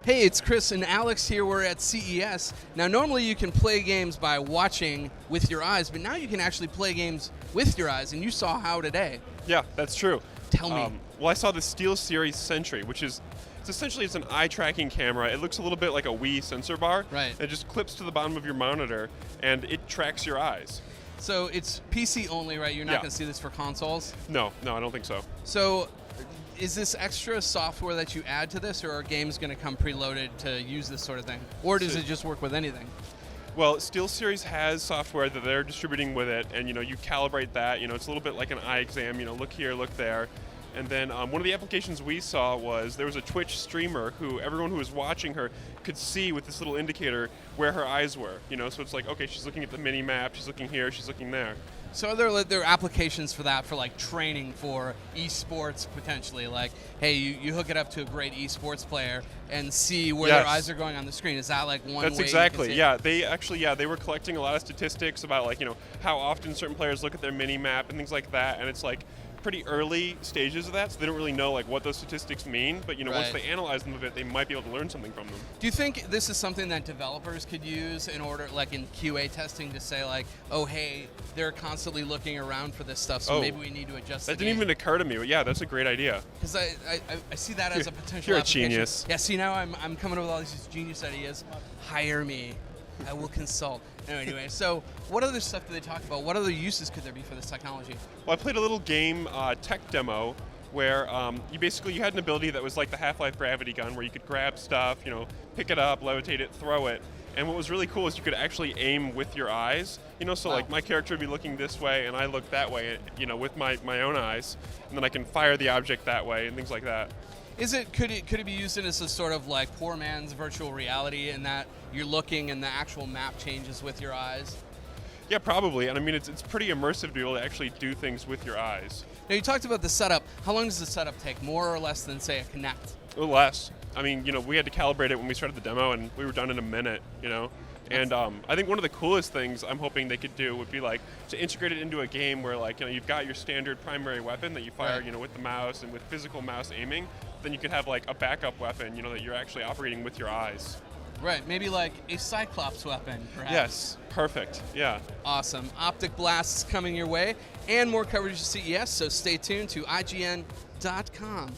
Hey, it's Chris and Alex here. We're at CES. Now, normally you can play games by watching with your eyes, but now you can actually play games with your eyes, and you saw how today. Yeah, that's true. Tell me. Well, I saw the SteelSeries Sentry, which is it's an eye tracking camera. It looks a little bit like a Wii sensor bar. Right. It just clips to the bottom of your monitor, and it tracks your eyes. So it's PC only, right? You're not going to see this for consoles? No, I don't think so. So is this extra software that you add to this, or are games going to come preloaded to use this sort of thing? Or does it just work with anything? Well, SteelSeries has software that they're distributing with it, and you calibrate that. It's a little bit like an eye exam. Look here, look there. And then one of the applications we saw was there was a Twitch streamer who everyone who was watching her could see with this little indicator where her eyes were. So it's like, okay, she's looking at the mini map, she's looking here, she's looking there. So are there applications for that, for like training for esports potentially? Like, hey, you hook it up to a great esports player and see where their eyes are going on the screen. Is that like one way? That's exactly, yeah. They were collecting a lot of statistics about like, how often certain players look at their mini map and things like that. And it's like pretty early stages of that, so they don't really know like what those statistics mean. But once they analyze them a bit, they might be able to learn something from them. Do you think this is something that developers could use in order, like in QA testing, to say like, oh hey, they're constantly looking around for this stuff, so maybe we need to adjust that didn't even occur to me, but yeah, that's a great idea. Because I see that as a potential You're a application. genius. Yeah, see, now I'm coming up with all these genius ideas. Hire me. I will consult. Anyway, so what other stuff do they talk about? What other uses could there be for this technology? Well, I played a little game, tech demo, where you had an ability that was like the Half-Life gravity gun, where you could grab stuff, pick it up, levitate it, throw it. And what was really cool is you could actually aim with your eyes. So like my character would be looking this way, and I look that way, with my own eyes, and then I can fire the object that way and things like that. Could it be used as a sort of like poor man's virtual reality, in that you're looking and the actual map changes with your eyes? Yeah, probably. And I mean, it's pretty immersive to be able to actually do things with your eyes. Now, you talked about the setup. How long does the setup take? More or less than, say, a Kinect? A little less. I mean, we had to calibrate it when we started the demo, and we were done in a minute, And I think one of the coolest things I'm hoping they could do would be like to integrate it into a game where like, you've got your standard primary weapon that you fire, with the mouse and with physical mouse aiming. Then you could have like a backup weapon, that you're actually operating with your eyes. Right, maybe like a Cyclops weapon, perhaps. Yes, perfect, yeah. Awesome. Optic Blast is coming your way, and more coverage of CES, so stay tuned to IGN.com.